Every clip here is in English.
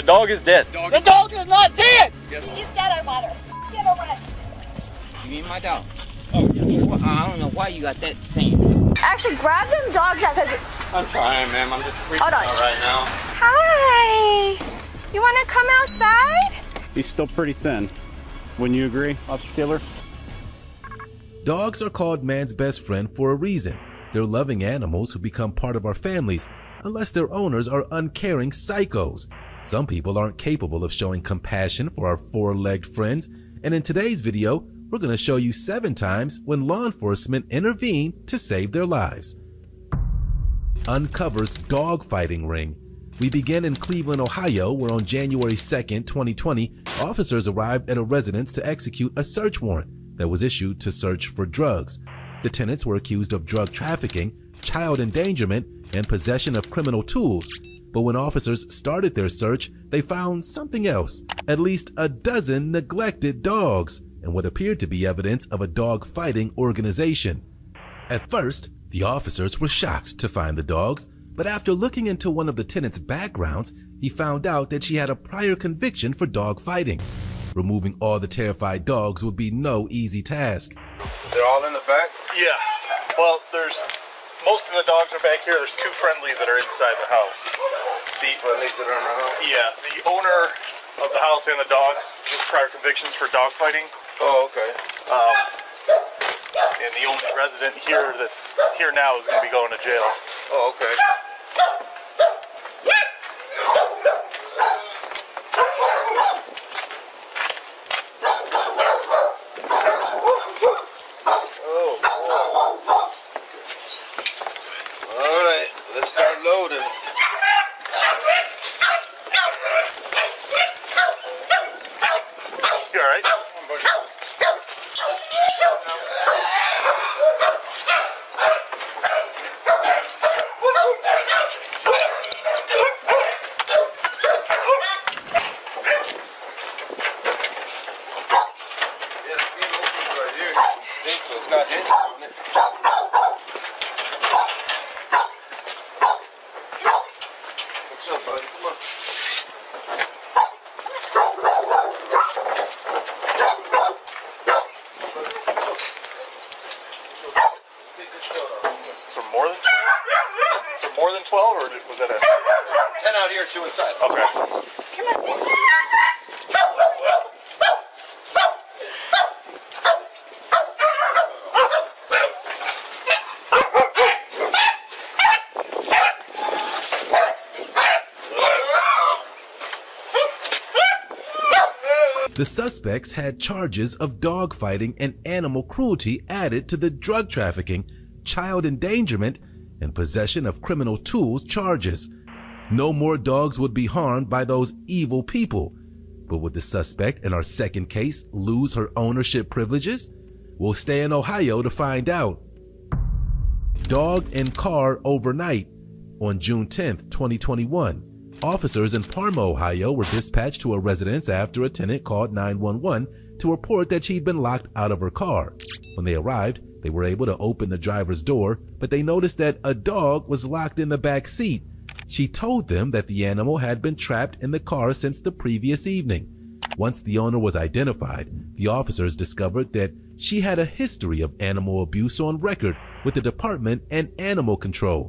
The dog is dead. The dog is not dead! He's dead, I want her. Get arrested. You mean my dog? Oh, well, I don't know why you got that thing. Actually, grab them dogs out because... I'm trying, ma'am. I'm just freaking Hold on. out right now. Hi! You want to come outside? He's still pretty thin. Wouldn't you agree, Officer Killer? Dogs are called man's best friend for a reason. They're loving animals who become part of our families, unless their owners are uncaring psychos. Some people aren't capable of showing compassion for our four-legged friends, and in today's video, we're going to show you 7 times when law enforcement intervened to save their lives. Uncovers dog fighting ring. We begin in Cleveland, Ohio, where on January 2nd, 2020, officers arrived at a residence to execute a search warrant that was issued to search for drugs. The tenants were accused of drug trafficking, child endangerment, and possession of criminal tools. But when officers started their search, they found something else, at least a dozen neglected dogs, and what appeared to be evidence of a dog fighting organization. At first, the officers were shocked to find the dogs, but after looking into one of the tenant's backgrounds, he found out that she had a prior conviction for dog fighting. Removing all the terrified dogs would be no easy task. They're all in the back? Yeah. Well, most of the dogs are back here. There's 2 friendlies that are inside the house. The Friendlies that are in the house? Yeah, the owner of the house and the dogs has prior convictions for dog fighting. Oh, okay. And the only resident here that's here now is going to be going to jail. Oh, okay. More than 12, or was that 10 out here, 2 inside. Okay. The suspects had charges of dog fighting and animal cruelty added to the drug trafficking, child endangerment, and possession of criminal tools charges. No more dogs would be harmed by those evil people. But would the suspect in our second case lose her ownership privileges? We'll stay in Ohio to find out. Dog in car overnight. On June 10th, 2021, officers in Parma, Ohio were dispatched to a residence after a tenant called 911 to report that she'd been locked out of her car. When they arrived, they were able to open the driver's door, but they noticed that a dog was locked in the back seat. She told them that the animal had been trapped in the car since the previous evening. Once the owner was identified, the officers discovered that she had a history of animal abuse on record with the department and animal control.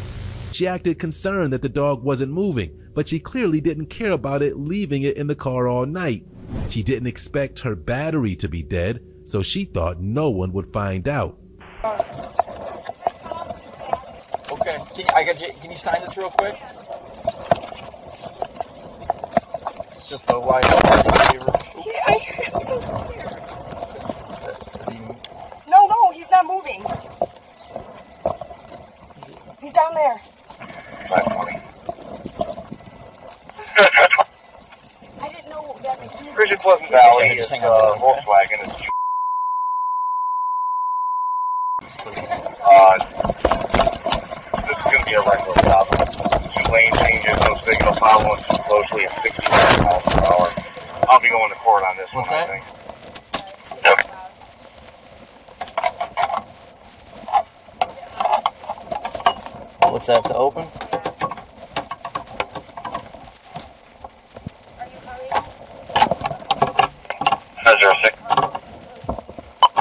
She acted concerned that the dog wasn't moving, but she clearly didn't care about it leaving it in the car all night. She didn't expect her battery to be dead, so she thought no one would find out. Okay, can you sign this real quick? It's just a wide favor. I hear him so clear. No, he's not moving. He's down there. I didn't know that was his. Bridget Pleasant Valley is Volkswagen. This is going to be a regular stop. 2 lane changes, no signal, following too closely at 65 miles per hour. I'll be going to court on this What's one, that? I think. What's that, to open?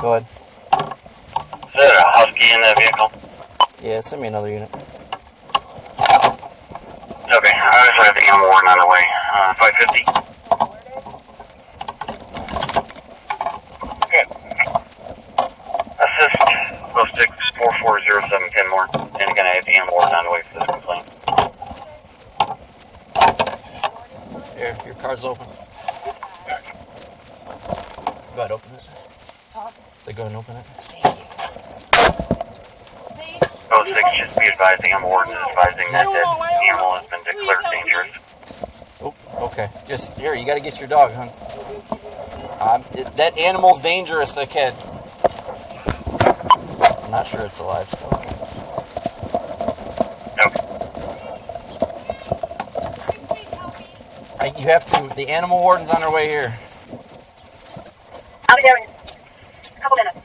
Go ahead. Is there a husky in that vehicle? Yeah, send me another unit. Okay, I just have the animal warden on the way. 550. Okay. Assist 064407 Kenmore. And again, I have the animal warden on the way for this complaint. Here, your car's open. Go ahead, open it. So go ahead and open it. Oh, 06, just be advised, the animal warden is advising that that animal has been declared dangerous. Oh, okay. Just, here, you gotta get your dog, hon. That animal's dangerous, kid. I'm not sure it's alive still. Okay. You have to, the animal warden's on their way here. I'll be there in a couple minutes.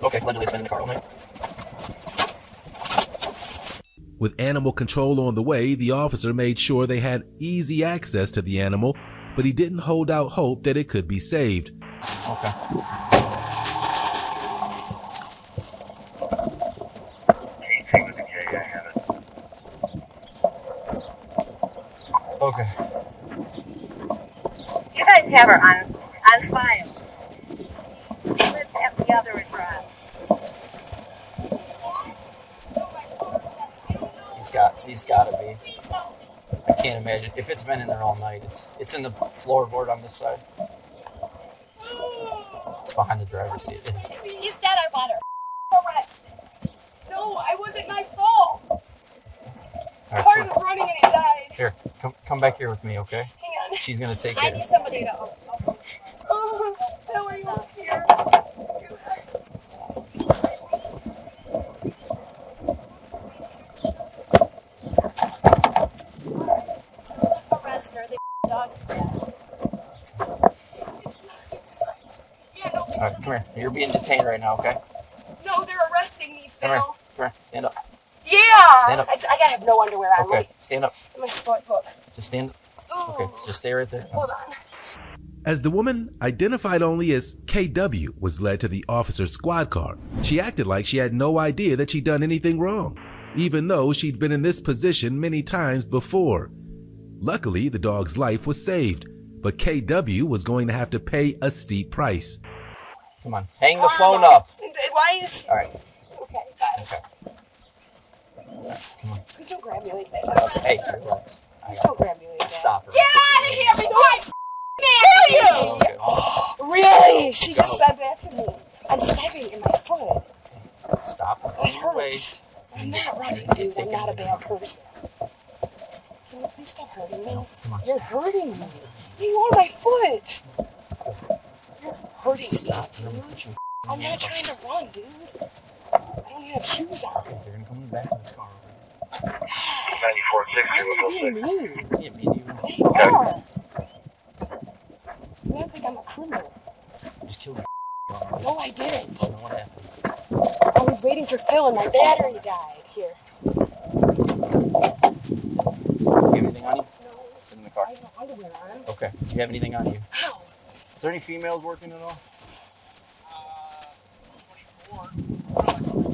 Okay, allegedly it's been in the car all night. With animal control on the way, the officer made sure they had easy access to the animal, but he didn't hold out hope that it could be saved. Okay. Okay. You guys have her on file. Let's have the other address. He's gotta be. I can't imagine. If it's been in there all night, it's in the floorboard on this side. It's behind the driver's seat. You said I want her arrested. No, I wasn't my fault. Right, Car was running and it died. here, come back here with me, okay? Hang on. She's gonna take I it. need somebody to open. That way you're scared. Arrest her. The dog's dead. Yeah, no. All right, come here. You're being detained right now, okay? No, they're arresting me, Phil. Come here. Stand up. Yeah. Stand up. I gotta have no underwear on. Okay, stand up. My foot. Just stand up. Ooh. Okay, just stay right there. Hold on. As the woman, identified only as KW, was led to the officer's squad car, she acted like she had no idea that she'd done anything wrong, even though she'd been in this position many times before. Luckily, the dog's life was saved, but KW was going to have to pay a steep price. Come on, hang the phone up. Why is... All right. Okay, bye. Okay. Come on. Please don't grab me like that. Hey, relax. Please don't grab me like that. Stop her. Get out of here! Kill you! Okay. Really? She just said that to me. I'm stabbing in my foot. Stop her. It hurts. I'm not running, dude. I'm not a bad person. Can you please stop hurting me? Come on. You're hurting me. You on my foot. You're hurting me. Dude. I'm not trying to run, dude. I don't even have shoes on. Okay, they're gonna come in the back of this car. 9460 What do you mean? Yeah, me neither. They are. You act like I'm a criminal. Just kill the No, I didn't. know what happened. I was waiting for Phil and my battery died. Here. You have anything on you? No. It's in the car. I have no underwear on. Okay. Do you have anything on you? Ow. Is there any females working at all? 24.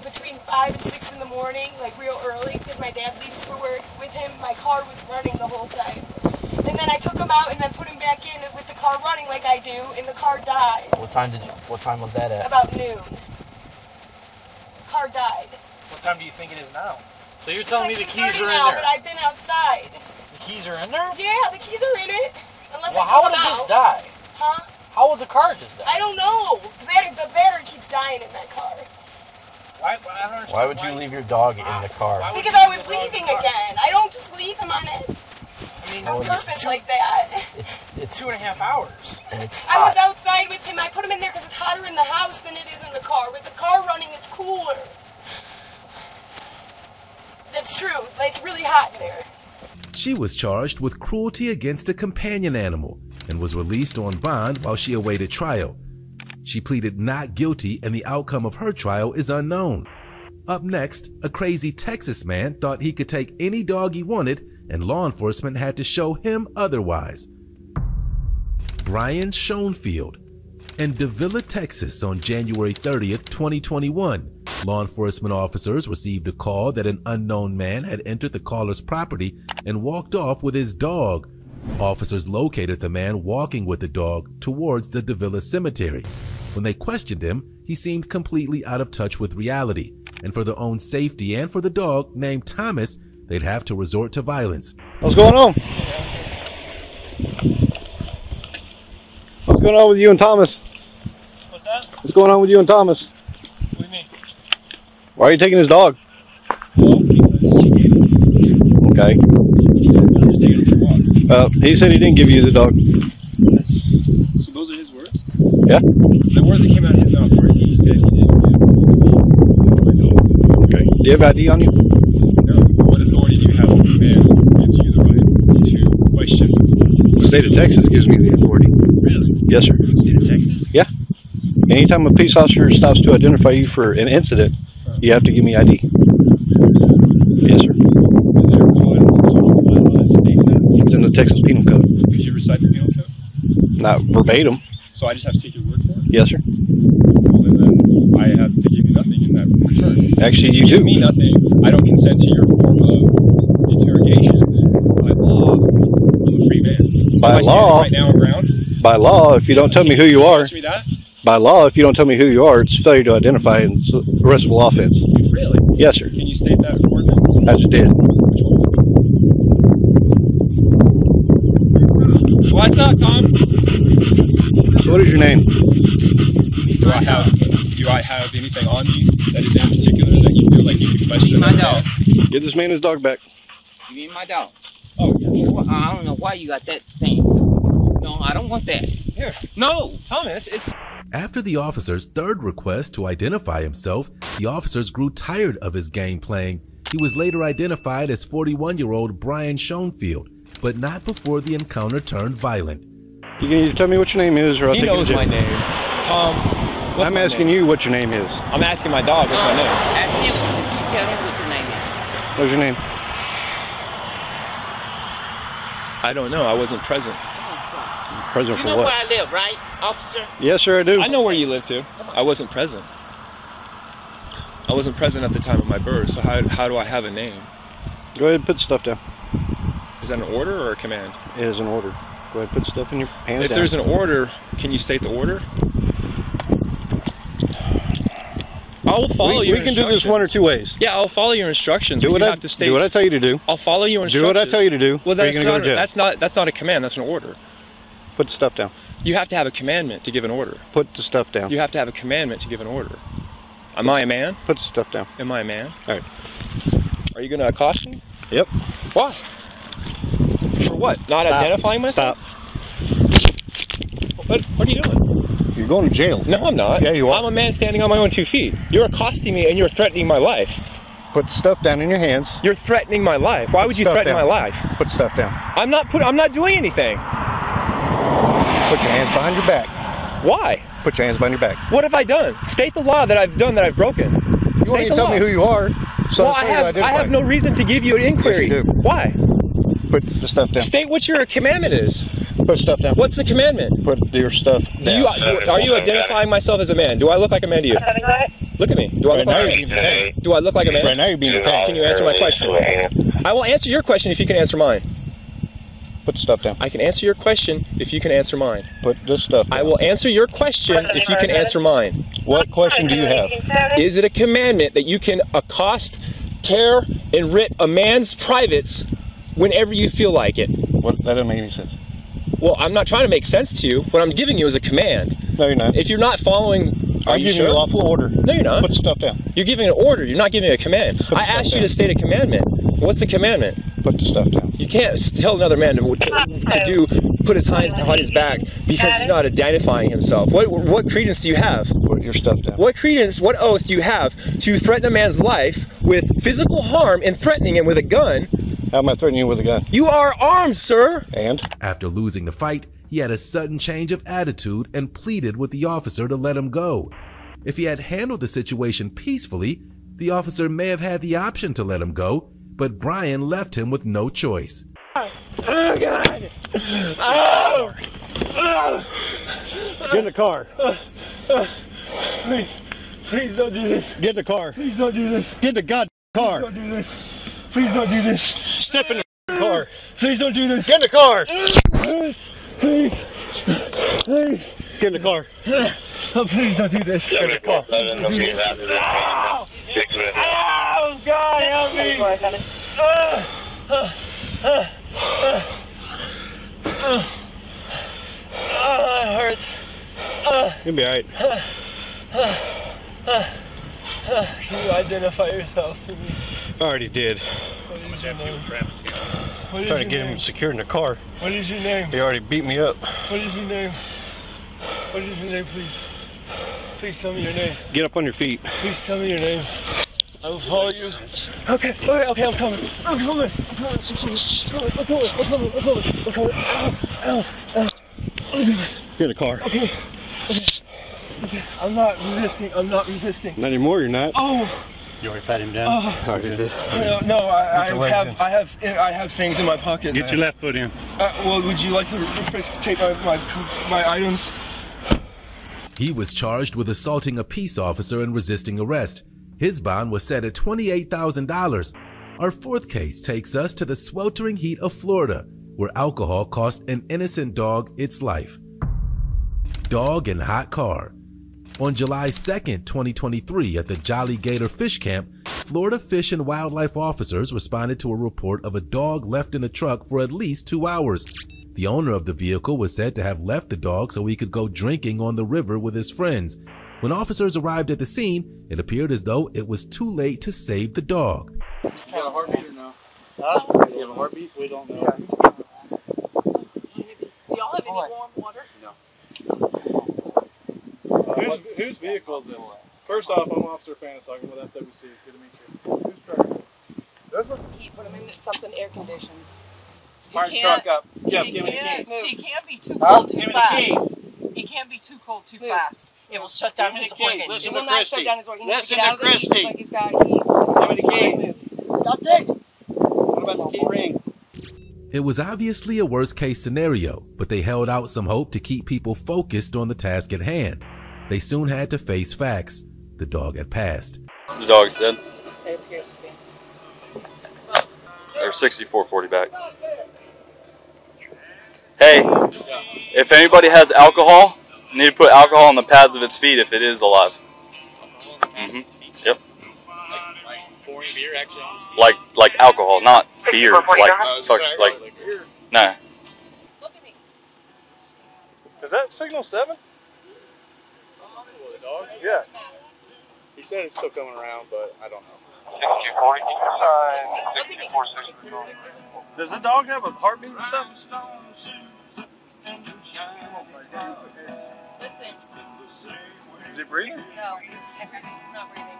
Between 5 and 6 in the morning, like real early, because my dad leaves for work with him. My car was running the whole time. And then I took him out and then put him back in with the car running like I do, and the car died. What time was that at? About noon. Car died. What time do you think it is now? So you're It's telling like me the keys 2:30 are in now, there? but I've been outside. The keys are in there? Yeah, the keys are in it. Unless Well, I how took would them it out. just die? Huh? How would the car just die? I don't know. The battery keeps dying in that car. Why, I don't understand Why would you leave your dog in the car? Why would Because you I leave was the dog in leaving the car? again. I don't just leave him on it I mean, on it's purpose like that. It's 2.5 hours. and it's I was hot. outside with him. I put him in there because it's hotter in the house than it is in the car. With the car running, it's cooler. That's true. It's really hot in there. She was charged with cruelty against a companion animal and was released on bond while she awaited trial. She pleaded not guilty and the outcome of her trial is unknown. Up next, a crazy Texas man thought he could take any dog he wanted and law enforcement had to show him otherwise. Brian Schoenfield. In Davila, Texas on January 30th, 2021, law enforcement officers received a call that an unknown man had entered the caller's property and walked off with his dog. Officers located the man walking with the dog towards the Davila cemetery. When they questioned him, he seemed completely out of touch with reality, and for their own safety and for the dog named Thomas, they'd have to resort to violence. What's going on? What's going on with you and Thomas? What's that? What's going on with you and Thomas? What do you mean? Why are you taking his dog? Well, because Okay. I'm just taking it for a walk. He said he didn't give you the dog. So those are his words? Yeah. The words that came out of his mouth were he said he didn't give my dog. Okay. Do you have ID on you? No. What authority do you have over a man who gives you the right to question? The state of Texas gives me the authority. Really? Yes, sir. State of Texas? Yeah. Anytime a police officer stops to identify you for an incident, you have to give me ID. Yes, sir. Is there a clause that states that? It's in the Texas Penal Code. Could you recite the penal code? Not verbatim. So I just have to take your word for it? Yes, sir. Well, then I have to give you nothing in that return. Actually, you give do. me nothing. I don't consent to your form of interrogation. By law, I'm a free man. By law, right now around. By law, if you don't tell me who you are, Answer me that? by law, if you don't tell me who you are, it's failure to identify and it's arrestable offense. Really? Yes, sir. Can you state that ordinance? I just did. What's up, Tom? So what is your name? Do I have anything on me that is in particular that you feel like you can question? My dog. Give this man his dog back. You mean my dog? Oh, yeah. Well, I don't know why you got that thing. No, I don't want that. Here. No. Thomas, it's... After the officer's third request to identify himself, the officers grew tired of his game playing. He was later identified as 41-year-old Brian Schoenfield, but not before the encounter turned violent. You can either tell me what your name is or I'll He take you to knows jail. my name. Tom, I'm asking you what your name is. I'm asking my dog what's my name. Ask him. You tell him what your name is. What's your name? I don't know. I wasn't present. Present You for know what? where I live, right, officer? Yes, sir, I do. I know where you live, too. I wasn't present. I wasn't present at the time of my birth, so how do I have a name? Go ahead and put stuff down. Is that an order or a command? It is an order. Go ahead and put stuff in your hands If down. there's an order, can you state the order? I will follow your We can do this one or two ways. Yeah, I'll follow your instructions. Do but what you I have to state. do what I tell you to do. I'll follow your instructions. Do what I tell you to do. Well, or you're that's gonna go not. to jail. That's not a command. That's an order. Put the stuff down. You have to have a commandment to give an order. Put the stuff down. You have to have a commandment to give an order. Am I a man? Put the stuff down. Am I a man? All right. Are you going to accost me? Yep. Why? For what? Not Stop. identifying myself? Stop. What are you doing? You're going to jail. No, I'm not. Yeah, you are. I'm a man standing on my own 2 feet. You're accosting me and you're threatening my life. Put the stuff down in your hands. You're threatening my life. Why would you Stuff threaten down. my life? Put stuff down. I'm not doing anything. Put your hands behind your back. Why? Put your hands behind your back. What have I done? State the law that I've done that I've broken. You want State to the tell law. me who you are. So Well, I have no reason to give you an inquiry. Yes, you do. Why? Put the stuff down. State what your commandment is. Put stuff down. What's the commandment? Put your stuff down. Are you identifying myself as a man? Do I look like a man to you? Look at me. Do I look like a man? Do I look like a man? Right now you're being attacked. Can you answer my question? I will answer your question if you can answer mine. Put the stuff down. I can answer your question if you can answer mine. Put this stuff down. I will answer your question if you can answer mine. What question do you have? Is it a commandment that you can accost, tear, and rip a man's privates whenever you feel like it? What? That doesn't make any sense. Well, I'm not trying to make sense to you. What I'm giving you is a command. No, you're not. If you're not following, I'm giving you a lawful order. No, you're not. Put the stuff down. You're giving an order. You're not giving a command. the I stuff asked you down. to state a commandment. What's the commandment? Put the stuff down. You can't tell another man to put his hands behind his back because he's not identifying himself. What credence do you have? Put your stuff down. What credence, what oath do you have to threaten a man's life with physical harm and threatening him with a gun? How am I threatening you with a gun? You are armed, sir. And? After losing the fight, he had a sudden change of attitude and pleaded with the officer to let him go. If he had handled the situation peacefully, the officer may have had the option to let him go, but Brian left him with no choice. Oh, God. Oh. Get in the car. Please don't do this. Get in the car. Please don't do this. Get in the goddamn car. Please don't do this. Please don't do this. Step in the car. Please don't do this. Get in the car. Please. Please. Get in the car. Oh, please don't do this. Get in the car. Oh, God, help me. It hurts. You'll be alright. Can you identify yourself to me? I already did. What is your name? Trying to get him secured in the car. What is your name? He already beat me up. What is your name? What is your name, please? Please tell me your name. Get up on your feet. Please tell me your name. I will follow you. Okay, okay, I'm coming. I'm coming. Get in the car. Okay. I'm not resisting. I'm not resisting. Not anymore, you're not. Oh. You already pat him down? Oh. I did this. No, I have things in my pocket. Get your left foot in. Well, would you like to take my items? He was charged with assaulting a peace officer and resisting arrest. His bond was set at $28,000. Our fourth case takes us to the sweltering heat of Florida, where alcohol cost an innocent dog its life. Dog in hot car. On July 2nd, 2023, at the Jolly Gator Fish Camp, Florida Fish and Wildlife officers responded to a report of a dog left in a truck for at least 2 hours. The owner of the vehicle was said to have left the dog so he could go drinking on the river with his friends. When officers arrived at the scene, it appeared as though it was too late to save the dog. You got a heartbeat or no? Huh? You have a heartbeat? We don't know. Do y'all have any warm water? No. Whose vehicle is this? First off, I'm Officer Fanasogin with FWC. Good to meet you. Who's driving? This one? Put them in something air conditioned. Fire truck up. Yeah, give me the key. He can't be too cold too Give me fast. the key. He can't be too cold too fast. It will shut down his organs. Listen It will to not Christy. shut down his organs. He needs to Listen get to out of the heat just Christy. like he's got heat. Give me the key. What about the key ring? It was obviously a worst-case scenario, but they held out some hope to keep people focused on the task at hand. They soon had to face facts. The dog had passed. The dog's dead. It appears to be. They're 64-40 back. Hey, if anybody has alcohol, you need to put alcohol on the pads of its feet if it is alive. Yep. Pouring beer, actually. Like alcohol, not beer. Like nah. Is that signal 7? The dog? Yeah. He said it's still coming around, but I don't know. Does the dog have a heartbeat and stuff? Listen. Is he breathing? No. He's not breathing.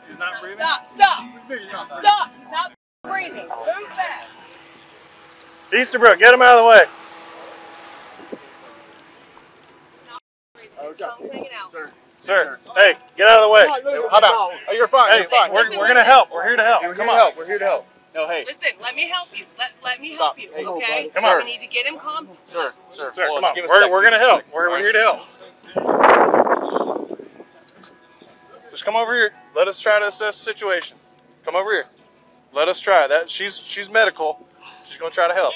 He's not breathing? Stop. Stop. He's not breathing. Move back. Easterbrook, get him out of the way. Sir, hey, get out of the way. How about? Oh, you're fine. Hey, we're gonna help. We're here to help. Come on. We're here to help. No, hey. Listen, let me help you. Let me help you. Okay. Come on. We need to get him calm. Sir, come on. We're gonna help. We're here to help. Just come over here. Let us try to assess the situation. Come over here. Let us try that. She's medical. She's gonna try to help.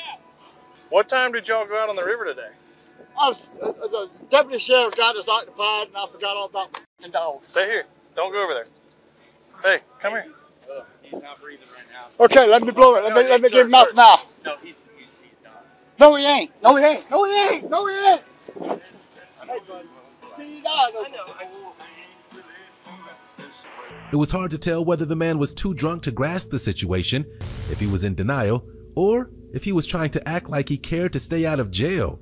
What time did y'all go out on the river today? The deputy sheriff got us occupied, and I forgot all about my f***ing dog. Stay here. Don't go over there. Hey, come here. He's not breathing right now. Okay, let me blow it. Let me give him mouth now. No, he's done. No, he ain't. No, he ain't. No, he ain't. No, he ain't. See, he died. It was hard to tell whether the man was too drunk to grasp the situation, if he was in denial, or if he was trying to act like he cared to stay out of jail.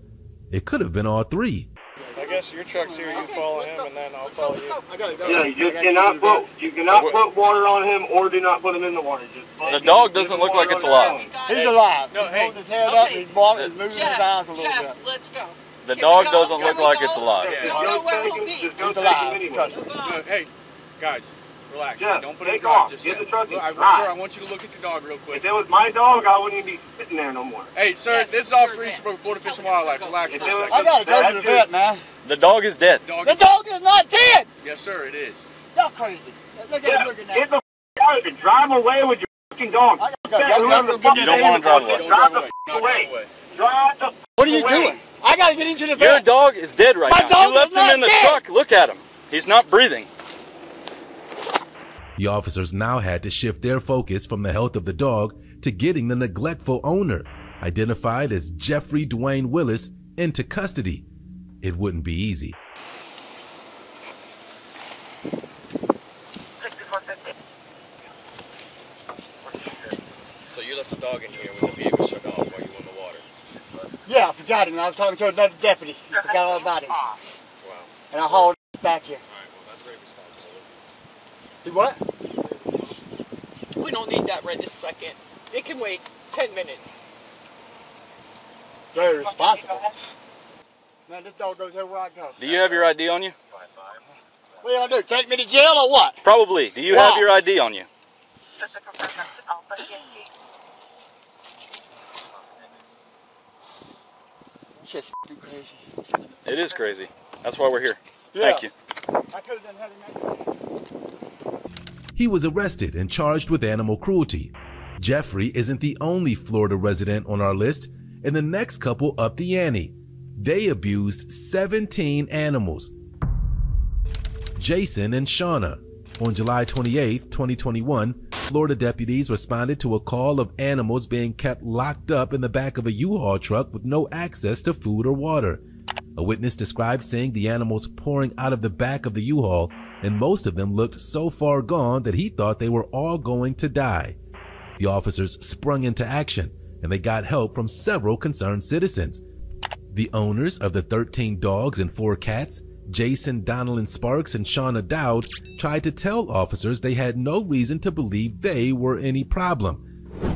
It could have been all three. I guess your truck's here. You follow him, and then I'll follow you. Yeah, you cannot put water on him, or do not put him in the water. The dog doesn't look like it's alive. He's alive. No, He's hey. holding his head up, he's moving his eyes a little bit. Let's go. The dog doesn't look like it's alive. Don't know where he'll be. He's alive. Trust me. Hey, guys, Relax. Jeff, Don't put it in take the truck. off. Just Get the truck and sir, drive. I want you to look at your dog real quick. If it was my dog, I wouldn't even be sitting there no more. Hey, sir, this is Officer Easterbrook, Board of Fish and Wildlife. Relax for a second. I gotta go to the vet, man. The dog is dead. The dog is not dead! Yes, sir, it is. Y'all crazy. Look at him looking at Get the out and drive away with your fucking dog. You don't want to drive away. Drive the away. Drive the What are you doing? I gotta get into the Your vet. dog is dead right My now. dog You left is him not in the dead. truck. Look at him. He's not breathing. The officers now had to shift their focus from the health of the dog to getting the neglectful owner, identified as Jeffrey Dwayne Willis, into custody. It wouldn't be easy. So you left the dog in here when the vehicle shut off while you were in the water? Yeah, I forgot him. I was talking to another deputy. I forgot all about him. Wow. And I hauled him back here. Alright, well, that's very responsible. He what? We don't need that right this second. It can wait 10 minutes. Very responsible. Man, this dog goes everywhere I go. Do you have your ID on you? What you gonna do? Take me to jail or what? Probably. Do you have your ID on you? Shit's f***ing crazy. It is crazy. That's why we're here. Yeah. Thank you. I could have done had him. He was arrested and charged with animal cruelty. Jeffrey isn't the only Florida resident on our list, and the next couple upped the ante. They abused 17 animals. Jason and Shauna. On July 28, 2021, Florida deputies responded to a call of animals being kept locked up in the back of a U-Haul truck with no access to food or water. A witness described seeing the animals pouring out of the back of the U-Haul, and most of them looked so far gone that he thought they were all going to die. The officers sprung into action, and they got help from several concerned citizens. The owners of the 13 dogs and 4 cats, Jason Donalyn Sparks and Shauna Dowd, tried to tell officers they had no reason to believe they were any problem.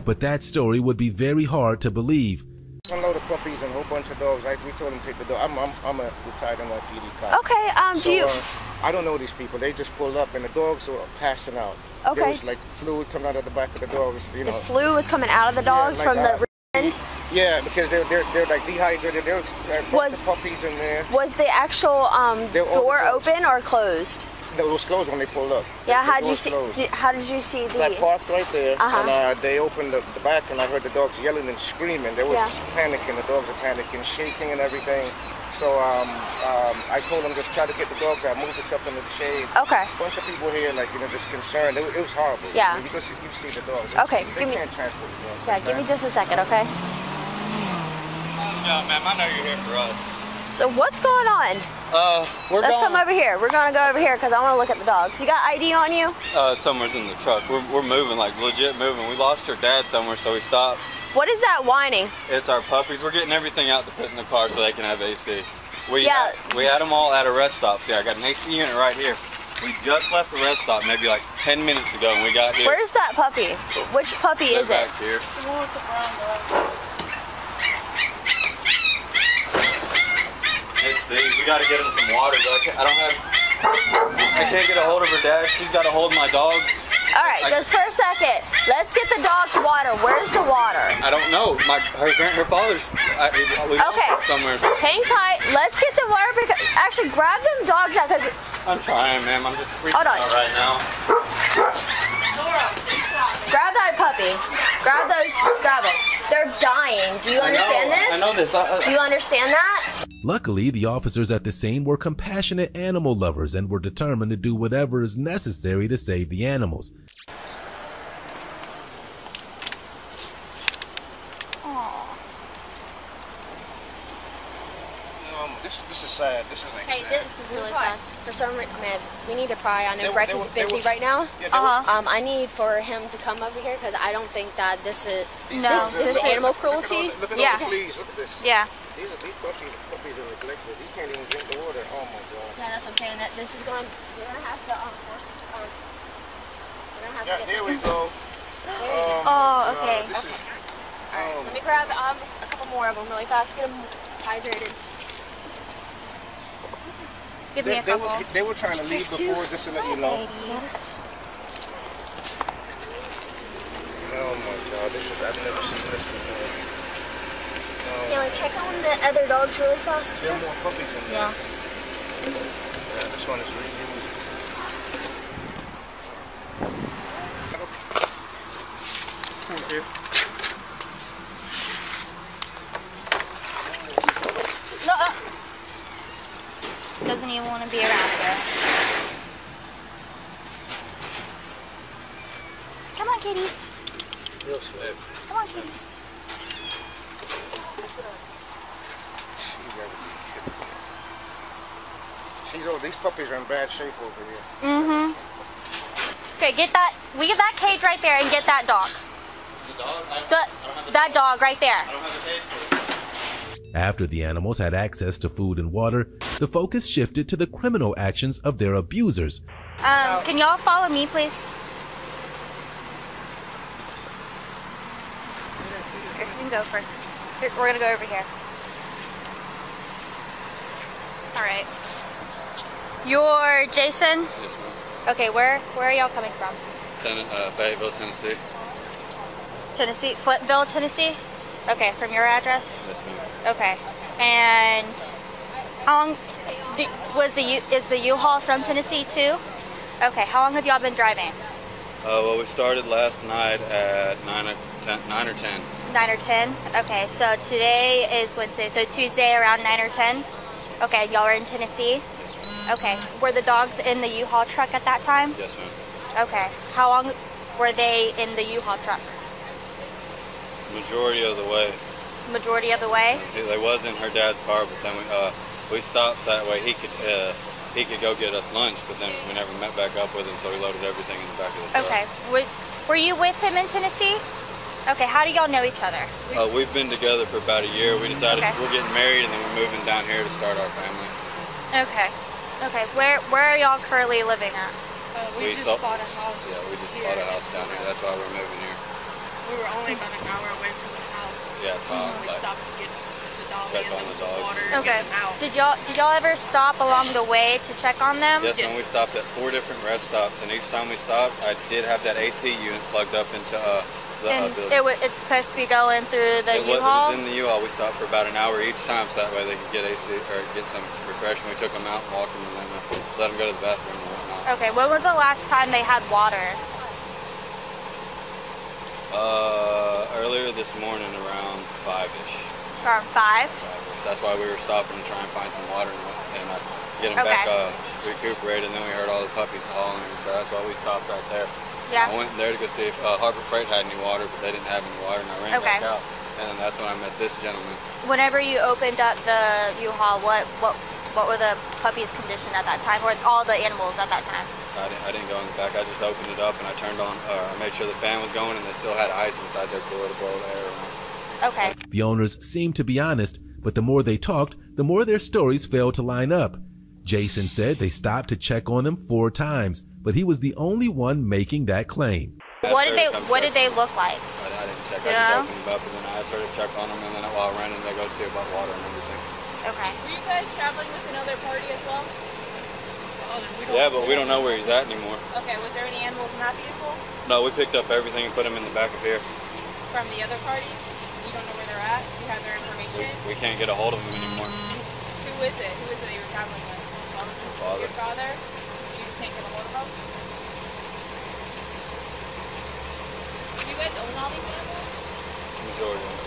But that story would be very hard to believe. Unload of puppies and a whole bunch of dogs. We told them to take the dog. I'm a retired NYPD cop. Okay, do you... I don't know these people. They just pulled up and the dogs were passing out. Okay. There was like fluid coming out of the back of the dogs. You know. The flu was coming out of the dogs from the end? Yeah, because they're like dehydrated. There was puppies in there. Was the actual door open or closed? No, it was closed when they pulled up. Yeah, how did you see the... So I parked right there, and they opened the back, and I heard the dogs yelling and screaming. They were panicking. The dogs were panicking, shaking and everything. So I told them just try to get the dogs out, move the truck into the shade. Okay. A bunch of people here, like, you know, just concerned. It was horrible. Yeah. I mean, because you see the dogs. Okay, They can't transport the dogs. Yeah, give me just a second, okay? Yeah, ma'am, I know you're here for us. So what's going on? Let's come over here. We're gonna go over here because I want to look at the dogs. You got ID on you? Somewhere's in the truck. We're moving, like legit moving. We lost her dad somewhere, so we stopped. What is that whining? It's our puppies. We're getting everything out to put in the car so they can have AC. We had them all at a rest stop. See, I got an AC unit right here. We just left the rest stop maybe like 10 minutes ago when we got here. Where's that puppy? Which puppy is it? Back here. The one with the brown dog. It's these. We got to get him some water. But I can't get a hold of her dad. She's got a hold of my dogs. All right, just for a second. Let's get the dogs water. Where's the water? I don't know. Her father's we lost her somewhere. So. Hang tight. Let's get the water. Because, actually, grab them dogs out. Cause I'm trying, ma'am. I'm just freaking out right now. Grab that puppy. Grab those. Grab them. They're dying. Do you understand this? I know this. Do you understand that? Luckily, the officers at the scene were compassionate animal lovers and were determined to do whatever is necessary to save the animals. This is sad. This is Hey, this is really sad. For some reason, man, we need to pry. I know Breck is busy right now. Yeah, I need for him to come over here because I don't think that this is this is animal cruelty. Look at all the fleas. Look at this. Yeah. These puppies are neglected. He can't even drink the water. Oh my God. Yeah, that's what I'm saying. That this is going. We're gonna have to Yeah, there we go. Oh, okay. This is, All right, let me grab a couple more of them really fast. Get them hydrated. Give me a couple. They were trying to leave before, just to let you know. Oh my God, I've never seen this before. Taylor, check on the other dogs really fast too. There are more puppies in there. Yeah. Yeah, this one is really used. Thank you. No. Doesn't even want to be around here. Come on, kitties. Real sweet. Come on, kitties. These puppies are in bad shape over here. Mm-hmm. Okay, get that. We get that cage right there and get that dog. That dog right there. After the animals had access to food and water, the focus shifted to the criminal actions of their abusers. Can y'all follow me, please? Here, you can go first. Here, we're gonna go over here. All right. You're Jason? Yes, ma'am. Okay, where are y'all coming from? Fayetteville, Tennessee. Tennessee, Flipville, Tennessee? Okay, from your address? Yes, ma'am. Okay. And how long is the U-Haul from Tennessee too? Okay, how long have y'all been driving? Well, we started last night at 9 or 10. 9 or 10? Okay, so today is Wednesday, so Tuesday around 9 or 10? Okay, y'all are in Tennessee? Okay, were the dogs in the U-Haul truck at that time? Yes, ma'am. Okay, how long were they in the U-Haul truck? Majority of the way. Majority of the way? It was in her dad's car, but then we stopped so that way he could go get us lunch, but then we never met back up with him, so we loaded everything in the back of the truck. Okay, were you with him in Tennessee? Okay, how do y'all know each other? We've been together for about a year. We decided we're getting married and then we're moving down here to start our family. Okay. Okay, where are y'all currently living at? We just bought a house. Yeah, we just bought a house down here. That's why we're moving here. We were only about an hour away from the house. Yeah, it's hot We outside. stopped to get the dog Check in on the dog. water Okay. and get them out. Did y'all ever stop along the way to check on them? Yes, when we stopped at 4 different rest stops, and each time we stopped, I did have that AC unit plugged up into the And building. it's supposed to be going through the It U-Haul? was in the U-Haul. We stopped for about an hour each time, so that way they could get AC or get some refreshment. We took them out, walked them, and then let them go to the bathroom and whatnot. Okay, when was the last time they had water? Earlier this morning around 5-ish. Around 5? That's why we were stopping to try and find some water and get them back recuperated. And then we heard all the puppies hauling, so that's why we stopped right there. Yeah. I went in there to go see if Harbor Freight had any water, but they didn't have any water, and I ran back out. And that's when I met this gentleman. Whenever you opened up the U-Haul, what were the puppies' condition at that time, or all the animals at that time? I didn't go in the back. I just opened it up and I turned on, I made sure the fan was going, and they still had ice inside their cooler to blow the air around. Okay. The owners seemed to be honest, but the more they talked, the more their stories failed to line up. Jason said they stopped to check on them 4 times, but he was the only one making that claim. What did they look like? I didn't check. I just opened them up, and then I asked her to check on them, and then while I ran in, they go see about water and everything. Okay. Were you guys traveling with another party as well? Yeah, but we don't know where he's at anymore. Okay, was there any animals in that vehicle? No, we picked up everything and put them in the back of here. From the other party? You don't know where they're at? You have their information? We can't get a hold of them anymore. Who is it? Who is it that you were traveling with? Father. Your father? You just can't get a hold of them? Do you guys own all these animals? Majority of them.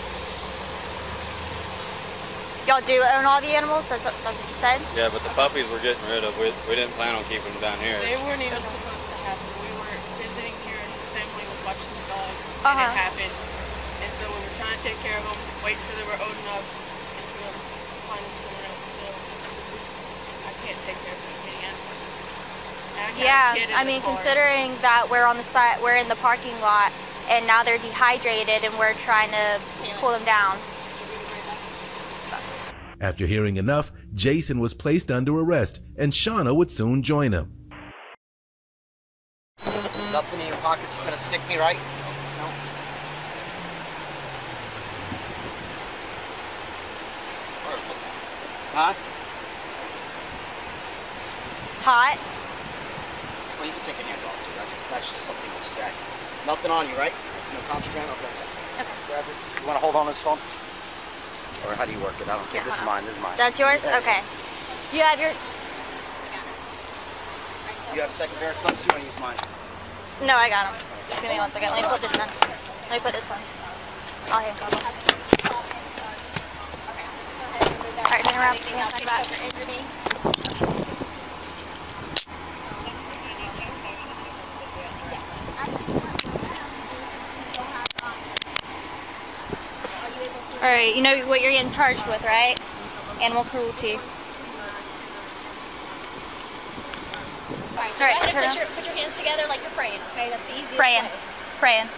Y'all do own all the animals? That's what you said? Yeah, but the puppies we're getting rid of. We didn't plan on keeping them down here. They weren't even supposed to happen. We were visiting here and the family was watching the dogs and it happened. And so we were trying to take care of them, wait until they were old enough until find them somewhere else to go. I can't take care of this many animals. Yeah, I mean, considering that we're on the side, we're in the parking lot, and now they're dehydrated and we're trying to pull them down. After hearing enough, Jason was placed under arrest, and Shauna would soon join him. Nothing in your pockets is going to stick me, right? No. Huh? Hot? Well, you can take your hands off too. That's just something we say. Nothing on you, right? There's no contraband? Okay. Grab it. You want to hold on this phone? Or how do you work it? I don't care. Yeah, This is mine. This is mine. That's yours? Okay. You have your... You have a second pair of clips? You want to use mine? No, I got them. Give me 1 second. Let me put this on. Let me put this on. I'll handcuff them. Alright, turn around. Turn back. Alright, you know what you're getting charged with, right? Animal cruelty. Alright, so go ahead and put your hands together like you're praying, okay? That's the easiest Praying. way. Praying.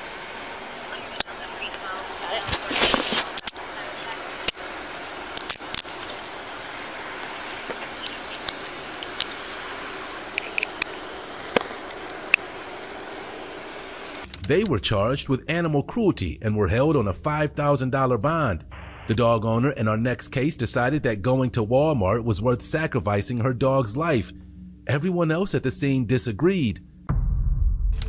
They were charged with animal cruelty and were held on a $5,000 bond. The dog owner in our next case decided that going to Walmart was worth sacrificing her dog's life. Everyone else at the scene disagreed.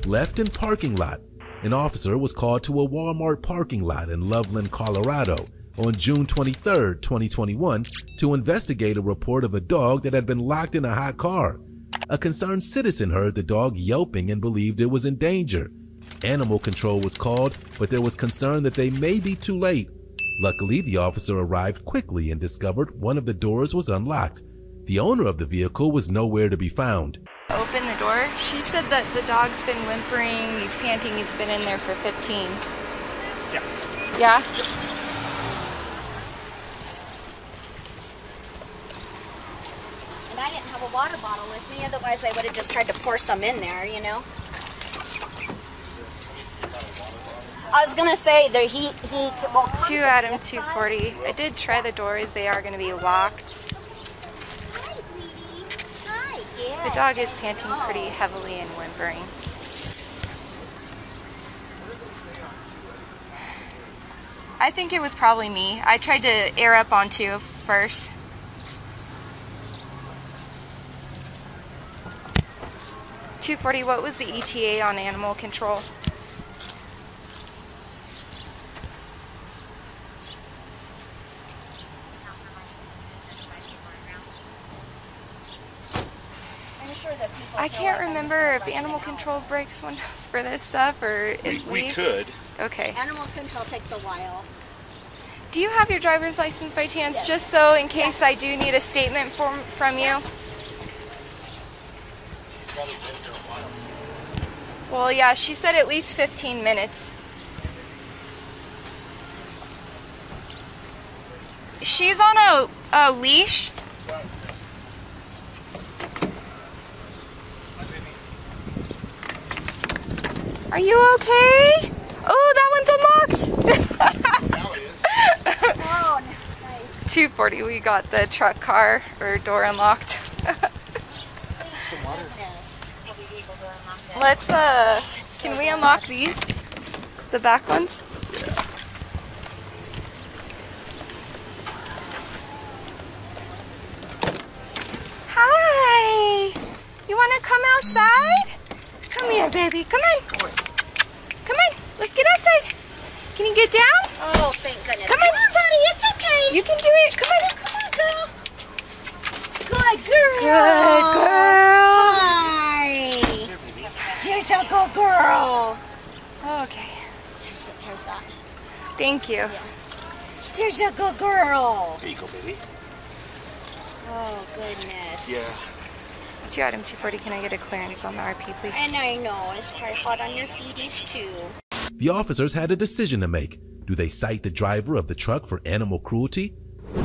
Left in parking lot, an officer was called to a Walmart parking lot in Loveland, Colorado on June 23, 2021 to investigate a report of a dog that had been locked in a hot car. A concerned citizen heard the dog yelping and believed it was in danger. Animal control was called, but there was concern that they may be too late. Luckily, the officer arrived quickly and discovered one of the doors was unlocked. The owner of the vehicle was nowhere to be found. Open the door. She said that the dog's been whimpering, he's panting, he's been in there for 15. Yeah. Yeah? And I didn't have a water bottle with me, otherwise I would have just tried to pour some in there, you know? I was gonna say that he well, 2 Adam 240. I did try the doors, they are gonna be locked. The dog is panting pretty heavily and whimpering. I think it was probably me. I tried to air up on 2 first. $240, what was the ETA on animal control? I can't remember if animal control breaks windows for this stuff or if we could. Okay. Animal control takes a while. Do you have your driver's license by chance, yes. Just so in case I do need a statement from you? Well, yeah, she said at least 15 minutes. She's on a leash. Are you okay? Oh, that one's unlocked. Now it is. Oh, nice. 240, we got the truck car or door unlocked. Let's, can we unlock these? The back ones? Hi! You want to come outside? Come here, baby. Come on. Come on. Let's get outside. Can you get down? Oh, thank goodness. Come on, buddy. It's okay. You can do it. Come on. Come on, girl. Good girl. Good girl. Hi. She's a good girl. Okay. Here's that. Thank you. Yeah. She's a good girl. Here you go, baby. Oh, goodness. Yeah. 2 Adam 240, can I get a clearance on the RP, please? And I know, it's probably hot on your feeties too. The officers had a decision to make. Do they cite the driver of the truck for animal cruelty?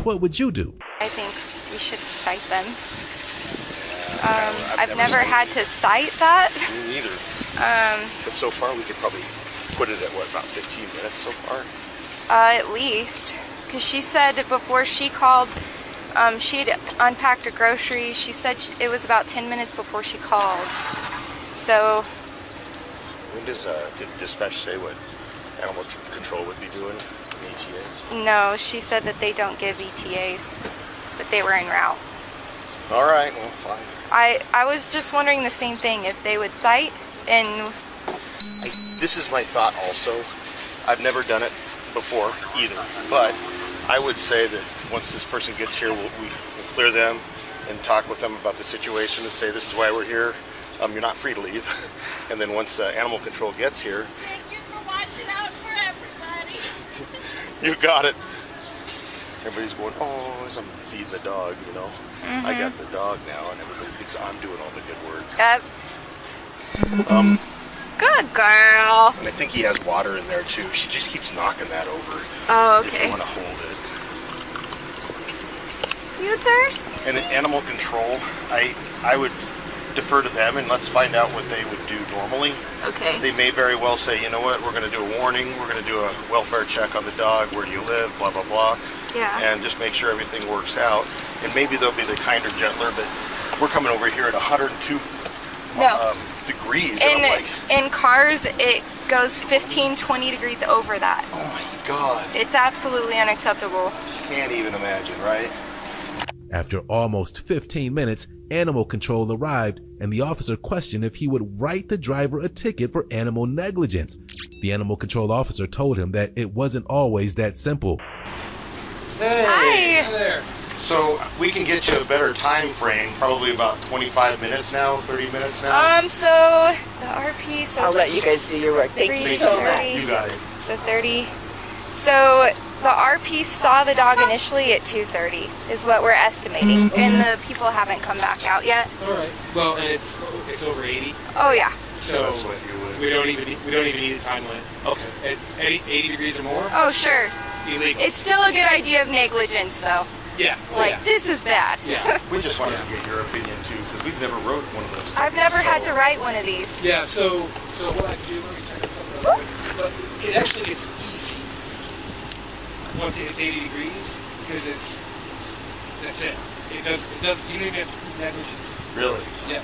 What would you do? I think we should cite them. I've never had to cite that. Me neither. But so far we could probably put it at what, about 15 minutes so far? At least. Because she said before she called, she'd unpacked her groceries. She said it was about 10 minutes before she called. So. When did dispatch say what animal control would be doing in ETAs? No, she said that they don't give ETAs, but they were en route. All right, well, fine. I was just wondering the same thing, if they would cite, and This is my thought also. I've never done it before either, but I would say that once this person gets here, we'll clear them and talk with them about the situation and say, this is why we're here. You're not free to leave. And then once animal control gets here, Thank you for watching out for everybody. you got it. Everybody's going, oh, as I'm feeding the dog, you know. I got the dog now, and everybody thinks I'm doing all the good work. Yep. Good girl. And I think he has water in there too. She just keeps knocking that over. Oh, If okay. you want to hold it. You thirst? And in animal control, I would defer to them and let's find out what they would do normally. Okay. They may very well say, you know what, we're going to do a warning, we're going to do a welfare check on the dog, where do you live, blah, blah, blah. Yeah. And just make sure everything works out. And maybe they'll be the kinder, gentler, but we're coming over here at 102 degrees. And I'm like, In cars, it goes 15, 20 degrees over that. oh my God. It's absolutely unacceptable. Can't even imagine, right? After almost 15 minutes, animal control arrived and the officer questioned if he would write the driver a ticket for animal negligence. The animal control officer told him that it wasn't always that simple. Hey. Hi. There. So we can get you a better time frame, probably about 25 minutes now, 30 minutes now. So the RP, so I'll let you guys do your work. Thank you so much. You got it. So 30. So the RP saw the dog initially at 2:30 is what we're estimating, and the people haven't come back out yet. All right. Well, and it's over 80. Oh yeah. So we don't even need a time limit. Okay. At 80 degrees or more. Oh sure. It's illegal. It's still a good idea of negligence though. Yeah. Like this is bad. Yeah. We just wanted to get your opinion too, because we've never rode one of those. I've never had to write one of these. Yeah. So what I do? Let me turn something up. But it actually gets easy once it hits 80 degrees, because that's it. It does. You don't even have to prove negligence. Really? Yeah.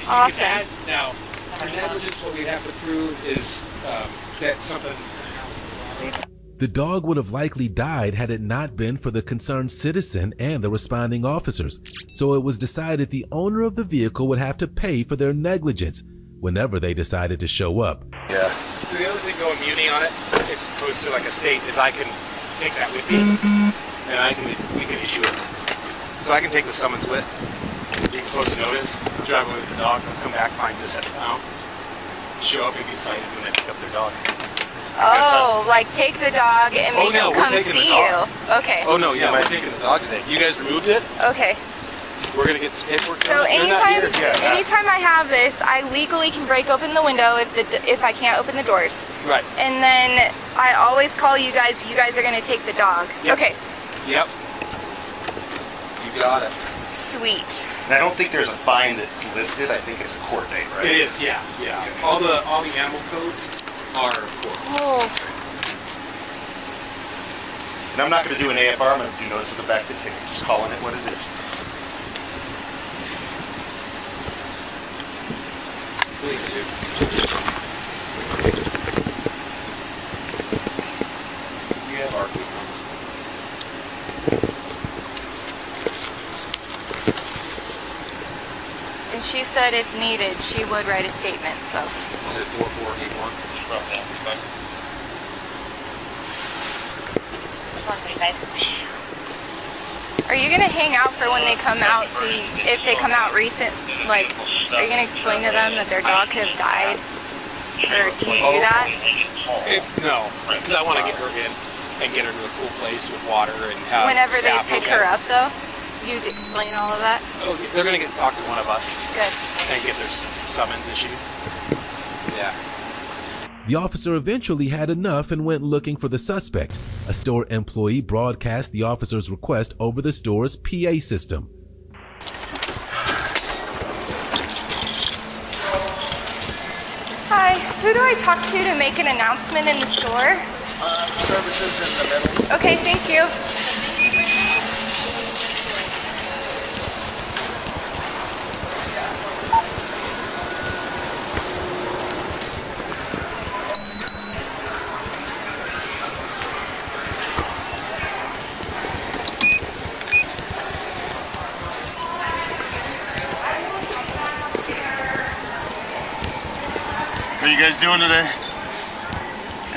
Awesome. You can add, now, for negligence, what we'd have to prove is that something. The dog would have likely died had it not been for the concerned citizen and the responding officers. So it was decided the owner of the vehicle would have to pay for their negligence whenever they decided to show up. Yeah. So the other thing going muni on it, as opposed to like a state, is I can take that with me, and we can issue it. So I can take the summons with. You can post a notice, drive away with the dog, come back, find this at the pound, show up and be cited when they pick up their dog. Oh, like take the dog and make them come see you. Okay. Oh no, yeah, we're taking the dog today. You guys removed it? Okay. We're gonna get this paperwork. So anytime I have this, I legally can break open the window if I can't open the doors. Right. And then I always call you guys. You guys are gonna take the dog. Yep. Okay. Yep. You got it. Sweet. And I don't think there's a fine that's listed. I think it's a court date, right? It is, yeah, yeah. All the animal codes are court. Oh. And I'm not going to do an AFR. I'm going to do notice of the back of the ticket, just calling it what it is. You have our case number. And she said if needed, she would write a statement. So. Is it 4481? Are you gonna hang out for when they come out? See if they come out recent. Like, are you gonna explain to them that their dog could have died? Or do you do that? No, because I want to get her in and get her to a cool place with water and have Whenever they staff pick look at her up, though, you'd explain all of that. Oh, they're gonna get to talk to one of us. Good. And get their summons issued. Yeah. The officer eventually had enough and went looking for the suspect. A store employee broadcast the officer's request over the store's PA system. Hi, who do I talk to make an announcement in the store? Services in the middle. Okay, thank you. What are you guys doing today?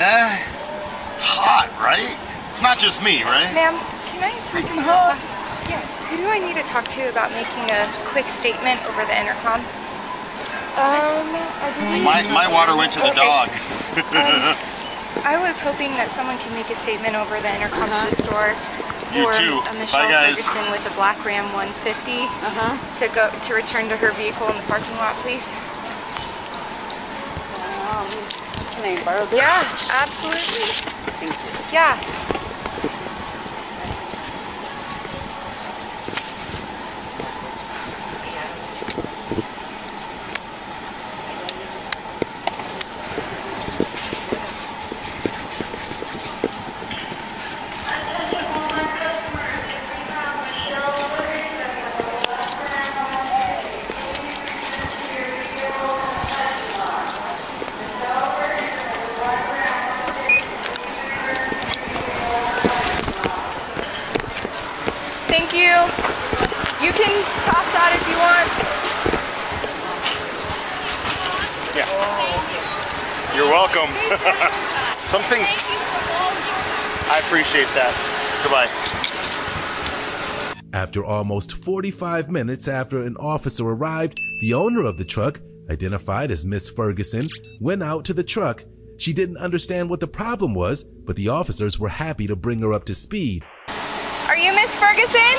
It's hot, right? It's not just me, right? Ma'am, can I talk to you? Yeah. Who do I need to talk to about making a quick statement over the intercom? I believe... My water went to the dog. I was hoping that someone can make a statement over the intercom to the store You for too. Michelle Bye, guys. Ferguson with a black Ram 150 to return to her vehicle in the parking lot, please. Can I borrow this? Yeah, absolutely. Thank you. Yeah. Thank you. You can toss that if you want. Yeah. You're welcome. Some things. I appreciate that. Goodbye. After almost 45 minutes after an officer arrived, the owner of the truck, identified as Miss Ferguson, went out to the truck. She didn't understand what the problem was, but the officers were happy to bring her up to speed. Are you Miss Ferguson?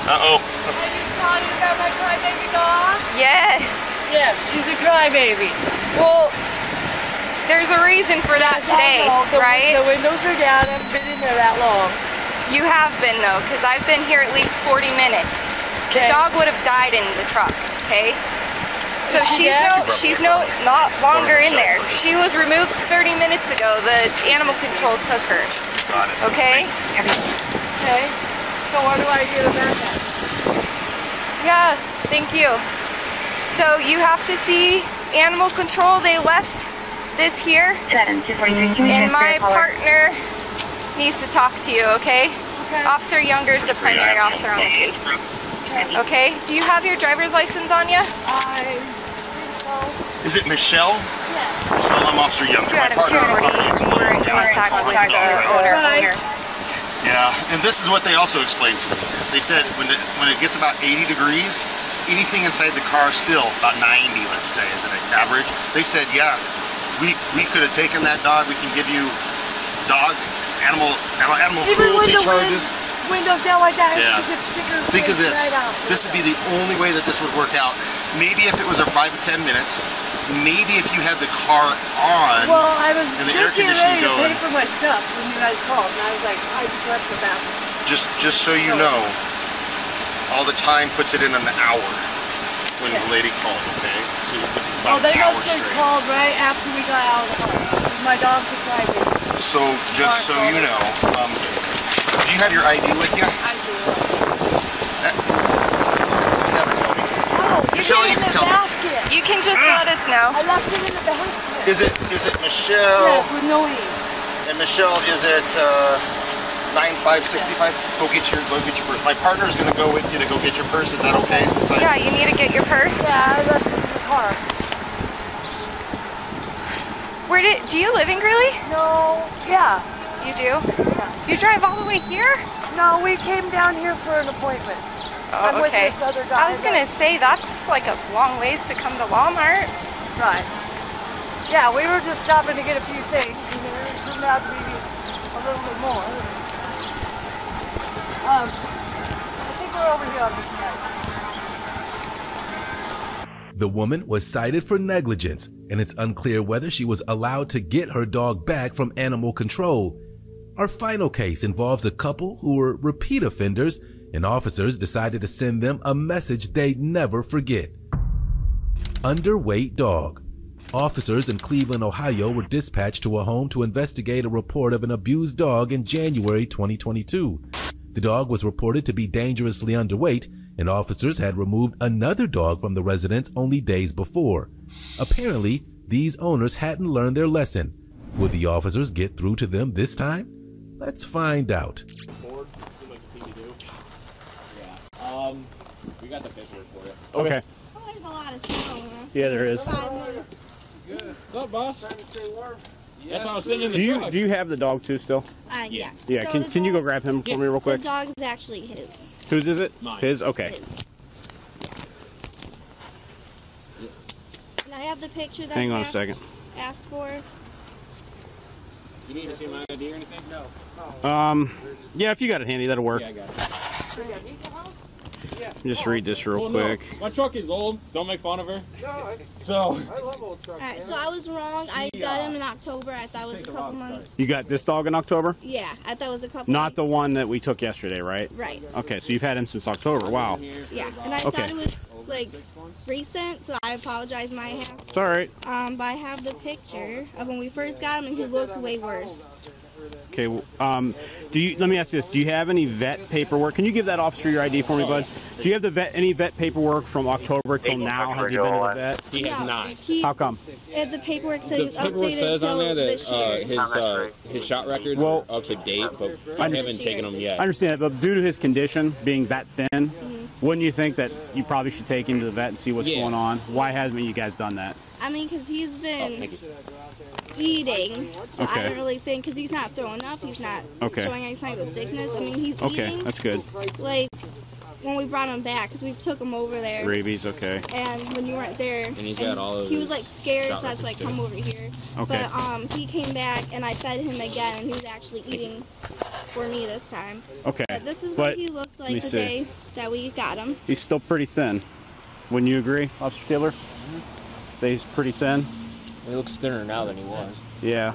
Uh-oh. Are you calling about my crybaby dog? Yes. Yes, she's a crybaby. Well, there's a reason for that today, right? The windows are down. I haven't been in there that long. You have been though, because I've been here at least 40 minutes. The dog would have died in the truck, okay? So she's not longer in there. She was removed 30 minutes ago. The animal control took her. Got it. Okay? Okay. So what do I do about that? Yeah, thank you. So you have to see animal control. They left this here. And my partner needs to talk to you, okay? Officer Younger is the primary officer on the case. Okay? Do you have your driver's license on you? I think so. Is it Michelle? Yes. Michelle, I'm Officer Young. My partner, We're in contact with the owner. Yeah, and this is what they also explained to me. They said when it gets about 80 degrees, anything inside the car still about 90, let's say, is an average. They said, yeah, we could have taken that dog. We can give you animal cruelty charges. Windows down like that, Yeah. she could stick her Think of face this. right out. This would be the only way that this would work out. Maybe if it was a 5 to 10 minutes. Maybe if you had the car on. Well, I was and the air just getting conditioning ready to going. pay for my stuff when you guys called, and I was like, I just left the bathroom. Just so you know, all the time puts it in an hour when the lady called, okay? So this is about they an hour must have straight. called right after we got out of the car. My dog took crybaby. So just so you know, do you have your ID with you? I do. Michelle, you can tell me. You can just let us know. I left it in the basket. Is it Michelle? Yes, with no E. And Michelle, is it 9565? Go get your purse. My partner's gonna go with you to go get your purse. Is that okay? Yeah, you need to get your purse. Yeah, I left it in the car. Do you live in Greeley? No. Yeah. You do? Yeah. You drive all the way here? No, we came down here for an appointment. Oh, I'm with okay. this other guy. I was gonna say that's like a long ways to come to Walmart. Right. Yeah, we were just stopping to get a few things, and it turned out to be a little bit more. I think we're over here on this side. The woman was cited for negligence, and it's unclear whether she was allowed to get her dog back from animal control. Our final case involves a couple who were repeat offenders, and officers decided to send them a message they'd never forget. Underweight dog. Officers in Cleveland, Ohio were dispatched to a home to investigate a report of an abused dog in January 2022. The dog was reported to be dangerously underweight, and officers had removed another dog from the residence only days before. Apparently, these owners hadn't learned their lesson. Will the officers get through to them this time? Let's find out. We got the paperwork for you. Okay. Well, there's a lot of snow. Yeah, there is. Good. What's up, boss? That's what I was sitting in the truck. Do you have the dog too still? Yeah. Yeah. So Can you go grab him for me real quick? The dog is actually his. Whose is it? Mine. His. Okay. And I have the picture that Hang on a second. asked for. You need to see my ID or anything? No. Yeah, if you got it handy, that'll work. Yeah, I got it. Just read this real quick. No. My truck is old. Don't make fun of her. So. I love old trucks. Alright, so I was wrong. I got him in October. I thought it was a couple months. You got this dog in October? Yeah, I thought it was a couple Not months. the one that we took yesterday, right? Right. Okay, so you've had him since October. Wow. Yeah, and I thought it was like recent, so I apologize my half. It's all right. But I have the picture of when we first got him, and he looked way worse. Okay. Let me ask you this: do you have any vet paperwork? Can you give that officer your ID for me, bud? Do you have any vet paperwork from October till now? Has he been to the vet? He has not. How come? The paperwork says The it's paperwork updated says on there this year. that his shot records are up to date, but I haven't taken them yet. I understand it, but due to his condition being that thin, wouldn't you think that you probably should take him to the vet and see what's going on? Why haven't you guys done that? I mean, because he's been eating, so I don't really think, because he's not throwing up, he's not showing any signs of sickness. I mean, he's eating. Okay, that's good. Like, when we brought him back, because we took him over there. Rabies, okay. And when you weren't there, and he's got all of he was like his scared, shot so that's like, records come over here. Okay. But he came back, and I fed him again, and he was actually eating for me this time. Okay. But this is what he looked like the day that we got him. He's still pretty thin. Wouldn't you agree, Officer Taylor? Say he's pretty thin. He looks thinner now than he was. Yeah.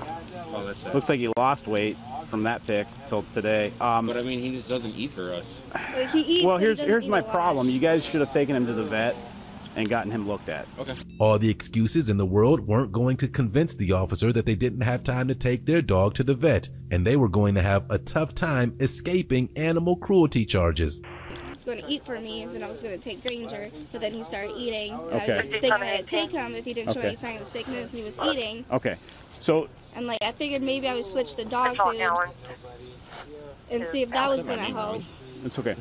Oh, that's it. Looks like he lost weight from that pick till today. But I mean, he just doesn't eat for us. Like, he eats, well, but he doesn't here's eat my a lot. problem. You guys should have taken him to the vet and gotten him looked at. Okay. All the excuses in the world weren't going to convince the officer that they didn't have time to take their dog to the vet, and they were going to have a tough time escaping animal cruelty charges. Going to eat for me, and then I was going to take Granger, but then he started eating. And Okay. I didn't think I had to take him if he didn't show Okay. any signs of sickness, and he was eating. Okay. So And like I figured maybe I would switch to dog food and see if that was going to help. it's okay.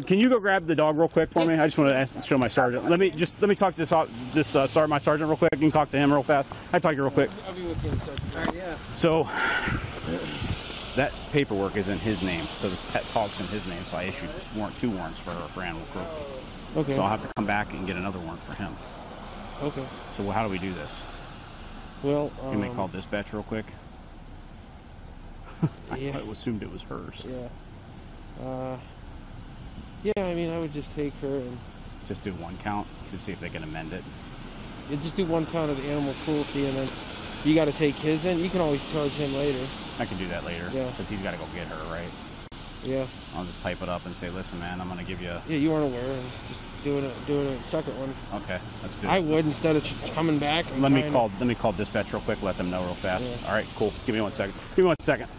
Can you go grab the dog real quick for me? I just want to show my sergeant. Let me talk to my sergeant real quick. You can talk to him real fast. I talk to you real quick. I'll be with you in a second. All right, yeah. So that paperwork is in his name, so the pet dog's in his name. So I issued two warrants for animal cruelty. Okay. So I'll have to come back and get another warrant for him. Okay. So how do we do this? Well, You may call dispatch real quick. I Yeah. assumed it was hers. Yeah. Yeah, I mean, I would just take her and Just do one count to see if they can amend it. just do one count of the animal cruelty, and then you got to take his in. You can always charge him later. I can do that later. Yeah. Because he's got to go get her, right? Yeah. I'll just type it up and say, listen, man, I'm going to give you. Yeah, you weren't aware. And just doing a second one. Okay, let's do it. I would instead of coming back. And Let me trying call dispatch real quick. Let them know real fast. Yeah. All right, cool. Give me 1 second. Give me 1 second.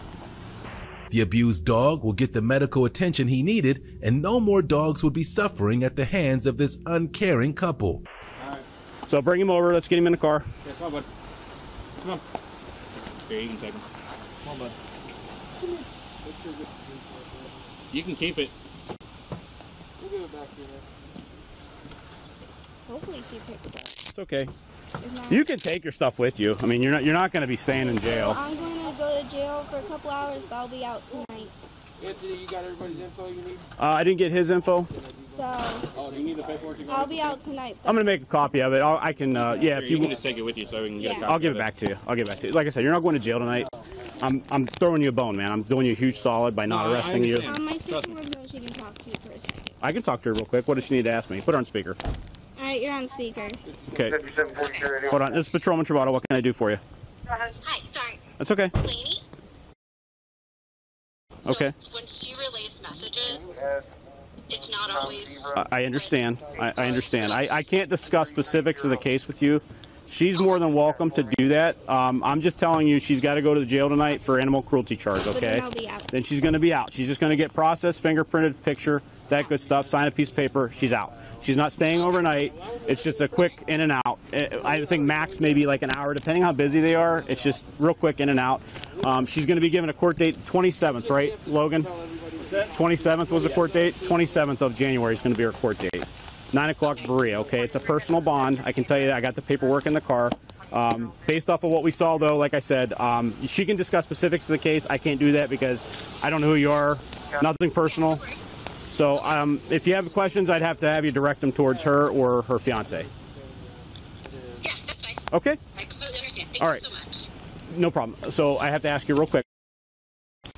The abused dog will get the medical attention he needed, and no more dogs will be suffering at the hands of this uncaring couple. So bring him over. Let's get him in the car. Yeah, come on, bud. Come on. Here, you can take him. Come on, bud. You can keep it. We'll give it back to you then. Hopefully she picked it up. It's okay. You can take your stuff with you. I mean, you're not going to be staying in jail. I'm going to go to jail for a couple hours, but I'll be out tonight. Anthony, you got everybody's info you need? I didn't get his info. So Oh, do you need the paperwork? I'll be out tonight. I'm going to make a copy of it. I can, yeah, Here, if you you can just take it with you so we can get a copy. I'll give of it back to you. I'll give it back to you. Like I said, you're not going to jail tonight. I'm throwing you a bone, man. I'm doing you a huge solid by not arresting you. My sister would know she can talk to you for a second. I can talk to her real quick. What does she need to ask me? Put her on speaker. All right, you're on speaker. Okay. Hold on. This is Patrolman Travato. What can I do for you? Hi, sorry. That's okay. Laney? Okay. When she relays messages, it's not always... I understand. I understand. I can't discuss specifics of the case with you. She's more than welcome to do that. I'm just telling you she's got to go to the jail tonight for animal cruelty charge, okay? Then I'll be out. Then she's going to be out. She's just going to get processed, fingerprinted, picture, that good stuff, sign a piece of paper. She's out. She's not staying overnight. It's just a quick in and out. I think max maybe like an hour, depending how busy they are. It's just real quick in and out. She's going to be given a court date 27th, right, Logan? 27th was the court date. 27th of January is going to be her court date. 9 o'clock Berea, okay? It's a personal bond. I can tell you that. I got the paperwork in the car. Based off of what we saw, though, like I said, she can discuss specifics of the case. I can't do that because I don't know who you are. Nothing personal. So if you have questions, I'd have to have you direct them towards her or her fiance. Yeah, that's fine. Okay? I completely understand. Thank All you right. so much. No problem. So I have to ask you real quick.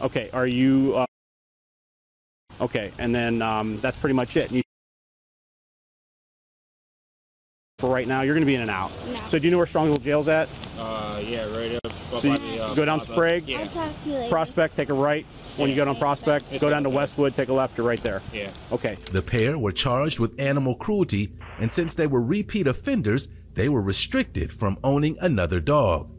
Okay, are you... okay, and then that's pretty much it. For right now, you're going to be in and out. No. So do you know where Stronghold Jail's at? Yeah, right up. So you go down Sprague, Yeah. I'll talk to you later. Prospect, take a right. When you go down Prospect, go down to Westwood, take a left, you're right there. Yeah. Okay. The pair were charged with animal cruelty, and since they were repeat offenders, they were restricted from owning another dog.